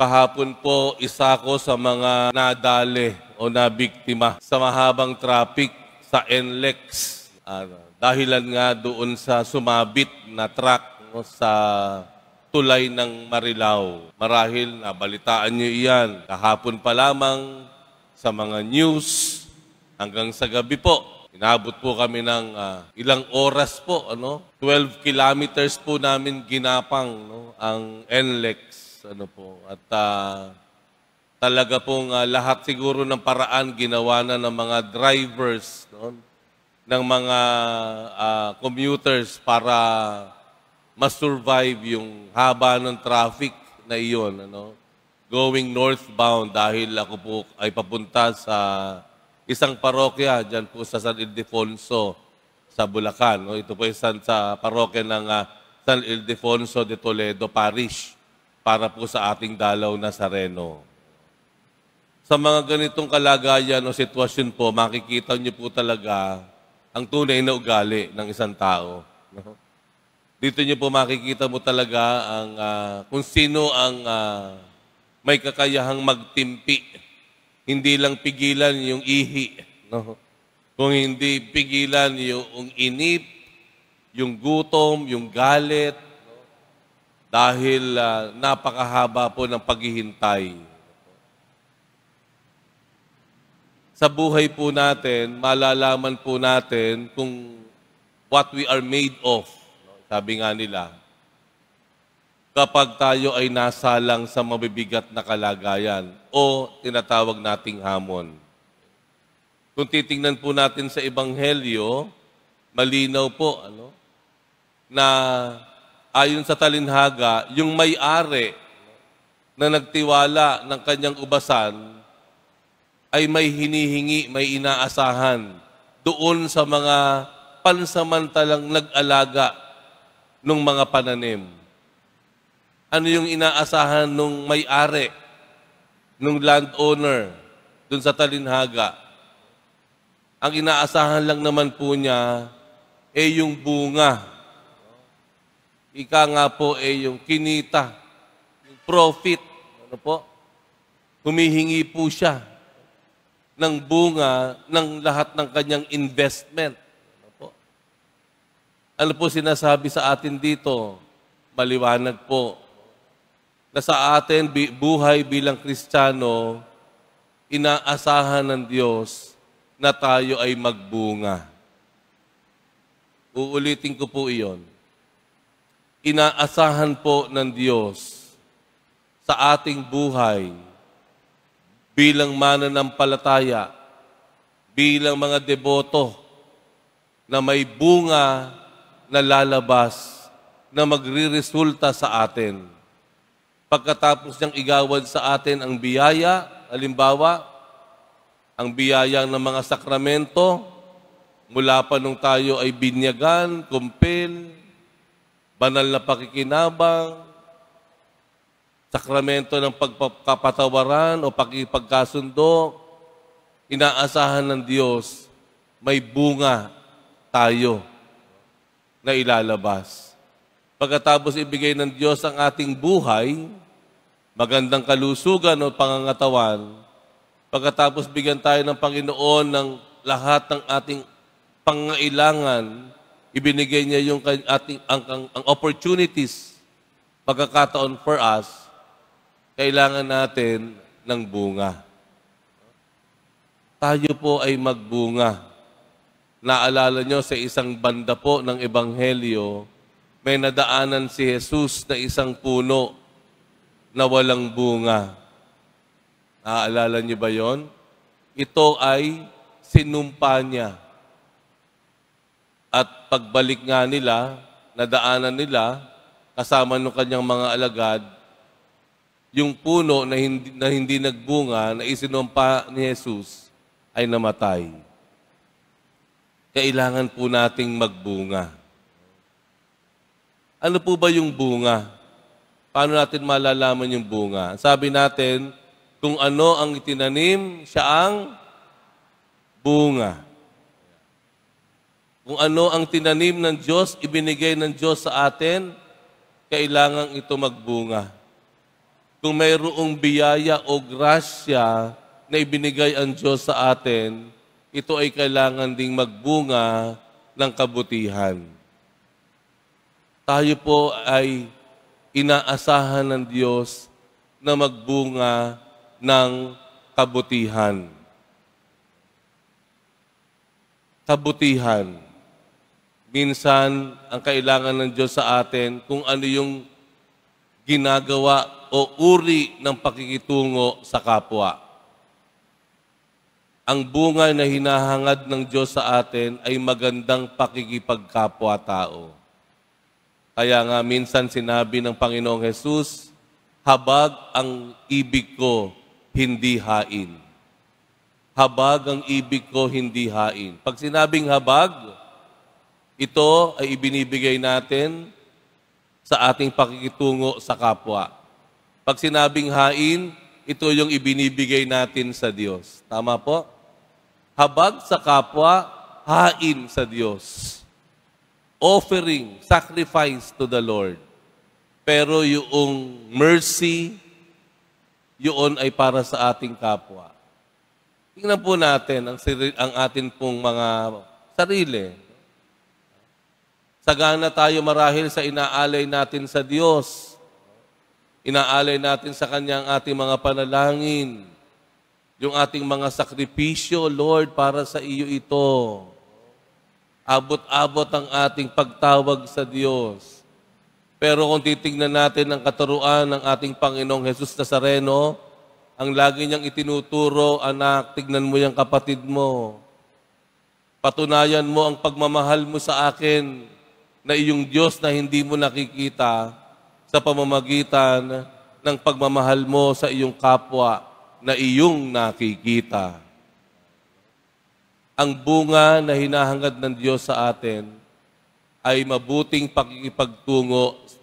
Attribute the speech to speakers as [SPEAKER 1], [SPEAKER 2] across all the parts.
[SPEAKER 1] Kahapon po, isa ko sa mga nadali o nabiktima sa mahabang traffic sa NLEX. Dahilan nga doon sa sumabit na truck sa tulay ng Marilao. Marahil nabalitaan niyo iyan kahapon pa lamang sa mga news hanggang sa gabi po. Inabot po kami ng ilang oras po, 12 kilometers po namin ginapang ang NLEX. At talaga pong lahat siguro ng paraan ginawa na ng mga drivers, ng mga commuters para ma-survive yung haba ng traffic na iyon, going northbound dahil ako po ay papunta sa isang parokya dyan po sa San Ildefonso sa Bulacan. Ito po sa parokya ng San Ildefonso de Toledo Parish para po sa ating dalaw Nazareno. Sa mga ganitong kalagayan o sitwasyon po, makikita niyo po talaga ang tunay na ugali ng isang tao. Dito niyo po makikita mo talaga kung sino ang may kakayahang magtimpi. Hindi lang pigilan yung ihi. Kung hindi pigilan yung inip, yung gutom, yung galit, dahil napakahaba po ng paghihintay. Sa buhay po natin, malalaman po natin kung what we are made of. Sabi nga nila, kapag tayo ay nasalang sa mabibigat na kalagayan o tinatawag nating hamon. Kung titingnan po natin sa Ebanghelyo, malinaw po na ayon sa talinhaga, yung may-ari na nagtiwala ng kanyang ubasan ay may hinihingi, may inaasahan doon sa mga pansamantalang nag-alaga ng mga pananim. Ano yung inaasahan nung may-ari, nung landowner, doon sa talinhaga? Ang inaasahan lang naman po niya ay yung bunga. Ika nga po yung kinita, yung profit. Humihingi po siya ng bunga ng lahat ng kanyang investment. Ano po sinasabi sa atin dito? Maliwanag po na sa atin, buhay bilang Kristiyano, inaasahan ng Diyos na tayo ay magbunga. Uulitin ko po iyon. Inaasahan po ng Diyos sa ating buhay bilang mananampalataya, bilang mga deboto na may bunga na lalabas na magriresulta sa atin. Pagkatapos niyang igawad sa atin ang biyaya, halimbawa, ang biyaya ng mga sakramento, mula pa nung tayo ay binyagan, kumpil, banal na pakikinabang, sakramento ng pagkapatawaran o pakipagkasundo, inaasahan ng Diyos, may bunga tayo na ilalabas. Pagkatapos ibigay ng Diyos ang ating buhay, magandang kalusugan o pangangatawan, pagkatapos bigyan tayo ng Panginoon ng lahat ng ating pangailangan, ibinigay niya yung ang opportunities, pagkakataon for us, kailangan natin ng bunga. Tayo po ay magbunga. Naalala nyo sa isang banda po ng Ebanghelyo, may nadaanan si Jesus na isang puno na walang bunga. Naalala nyo ba yon? Ito ay sinumpa niya. At pagbalik nga nila, nadaanan nila, kasama ng kanyang mga alagad, yung puno na hindi nagbunga, na isinumpa ni Jesus, ay namatay. Kailangan po nating magbunga. Ano po ba yung bunga? Paano natin malalaman yung bunga? Sabi natin, kung ano ang itinanim, siya ang bunga. Kung ano ang tinanim ng Diyos, ibinigay ng Diyos sa atin, kailangan ito magbunga. kung mayroong biyaya o grasya na ibinigay ang Diyos sa atin, ito ay kailangan ding magbunga ng kabutihan. Tayo po ay inaasahan ng Diyos na magbunga ng kabutihan. Kabutihan. Minsan, ang kailangan ng Diyos sa atin kung ano yung ginagawa o uri ng pakikitungo sa kapwa. Ang bunga na hinahangad ng Diyos sa atin ay magandang pakikipagkapwa-tao. Kaya nga minsan sinabi ng Panginoong Jesus, habag ang ibig ko, hindi hain. Habag ang ibig ko, hindi hain. Pag sinabing habag, ito ay ibinibigay natin sa ating pakikitungo sa kapwa. Pag sinabing hain, ito yung ibinibigay natin sa Diyos. Tama po? Habag sa kapwa, hain sa Diyos. Offering, sacrifice to the Lord. Pero yung mercy, yun ay para sa ating kapwa. Tingnan po natin ang atin pong mga sarili. Sagana tayo marahil sa inaalay natin sa Diyos. Inaalay natin sa Kanya ang ating mga panalangin. Yung ating mga sakripisyo, Lord, para sa iyo ito. Abot-abot ang ating pagtawag sa Diyos. Pero kung titignan natin ang katuruan ng ating Panginoong Jesus Nazareno, ang lagi niyang itinuturo, anak, tignan mo yung kapatid mo. Patunayan mo ang pagmamahal mo sa akin na iyong Diyos na hindi mo nakikita sa pamamagitan ng pagmamahal mo sa iyong kapwa na iyong nakikita. Ang bunga na hinahangad ng Diyos sa atin ay mabuting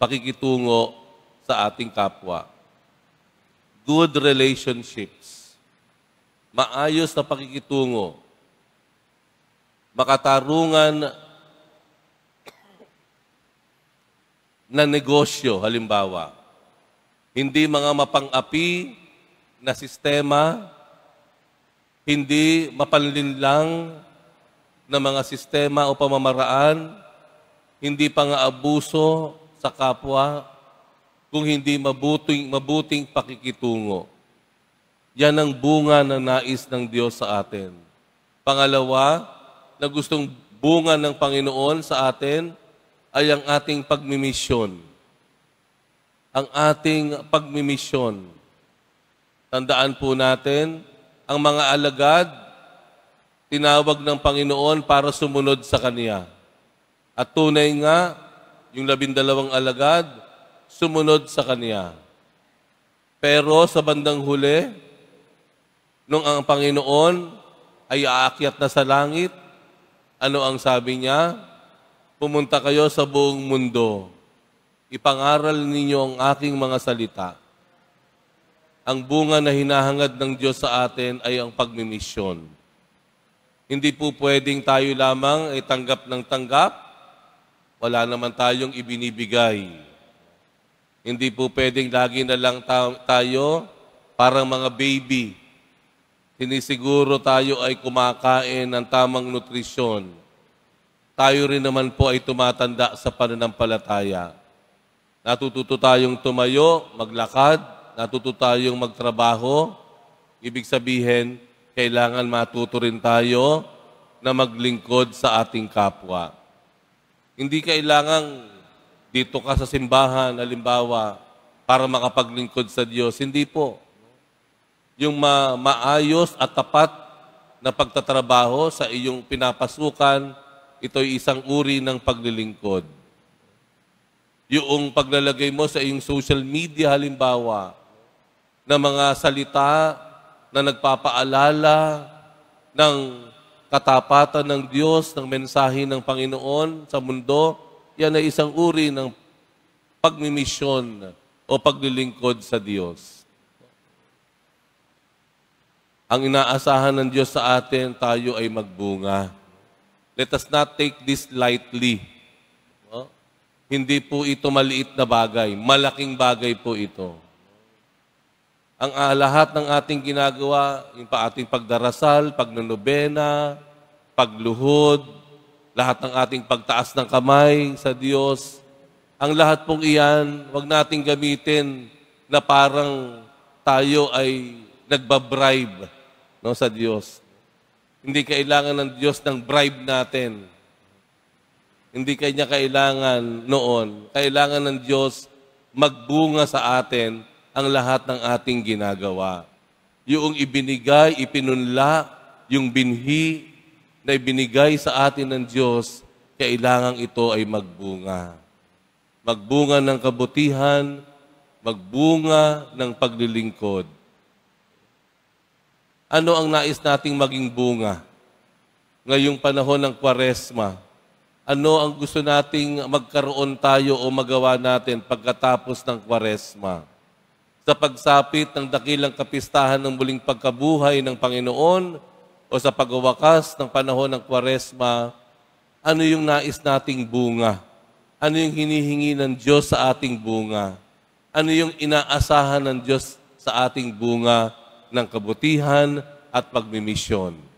[SPEAKER 1] pakikitungo sa ating kapwa. Good relationships. Maayos na pakikitungo. Makatarungan na negosyo, halimbawa. Hindi mga mapang-api na sistema, hindi mapanlinlang na mga sistema o pamamaraan, hindi pang-aabuso sa kapwa, kung hindi mabuting pakikitungo. Yan ang bunga na nais ng Diyos sa atin. Pangalawa, na gustong bunga ng Panginoon sa atin ay ang ating pagmimisyon. Ang ating pagmimisyon. Tandaan po natin, ang mga alagad, tinawag ng Panginoon para sumunod sa Kanya. At tunay nga, yung 12 alagad, sumunod sa Kanya. Pero sa bandang huli, nung ang Panginoon ay aakyat na sa langit, ano ang sabi niya? Pumunta kayo sa buong mundo. Ipangaral ninyo ang aking mga salita. Ang bunga na hinahangad ng Diyos sa atin ay ang pagmimisyon. Hindi po pwedeng tayo lamang ay tanggap ng tanggap. Wala naman tayong ibinibigay. Hindi po pwedeng lagi na lang tayo parang mga baby. Sinisiguro tayo ay kumakain ng tamang nutrisyon. Tayo rin naman po ay tumatanda sa pananampalataya. Natututo tayong tumayo, maglakad, natututo tayong magtrabaho. Ibig sabihin, kailangan matuto rin tayo na maglingkod sa ating kapwa. Hindi kailangang dito ka sa simbahan, halimbawa, para makapaglingkod sa Diyos. Hindi po. Yung maayos at tapat na pagtatrabaho sa iyong pinapasukan, ito'y isang uri ng paglilingkod. Yung paglalagay mo sa iyong social media, halimbawa, na mga salita na nagpapaalala ng katapatan ng Diyos, ng mensahe ng Panginoon sa mundo, yan ay isang uri ng pagmimisyon o paglilingkod sa Diyos. Ang inaasahan ng Diyos sa atin, tayo ay magbunga. Let us not take this lightly. No? Hindi po ito maliit na bagay. Malaking bagay po ito. Ang lahat ng ating ginagawa, yung ating pagdarasal, pagnonobena, pagluhod, lahat ng ating pagtaas ng kamay sa Diyos, ang lahat pong iyan, wag nating gamitin na parang tayo ay nagbabribe, no, sa Diyos. Hindi kailangan ng Diyos ng bribe natin. Hindi kanya kailangan noon. Kailangan ng Diyos magbunga sa atin ang lahat ng ating ginagawa. Yung ibinigay, ipinunla, yung binhi na ibinigay sa atin ng Diyos, kailangan ito ay magbunga. Magbunga ng kabutihan, magbunga ng paglilingkod. Ano ang nais nating maging bunga? Ngayong panahon ng Kwaresma, ano ang gusto nating magkaroon tayo o magawa natin pagkatapos ng Kwaresma? Sa pagsapit ng dakilang kapistahan ng muling pagkabuhay ng Panginoon o sa pagwawakas ng panahon ng Kwaresma, ano yung nais nating bunga? Ano yung hinihingi ng Diyos sa ating bunga? Ano yung inaasahan ng Diyos sa ating bunga ng kabutihan at pagmimisyon?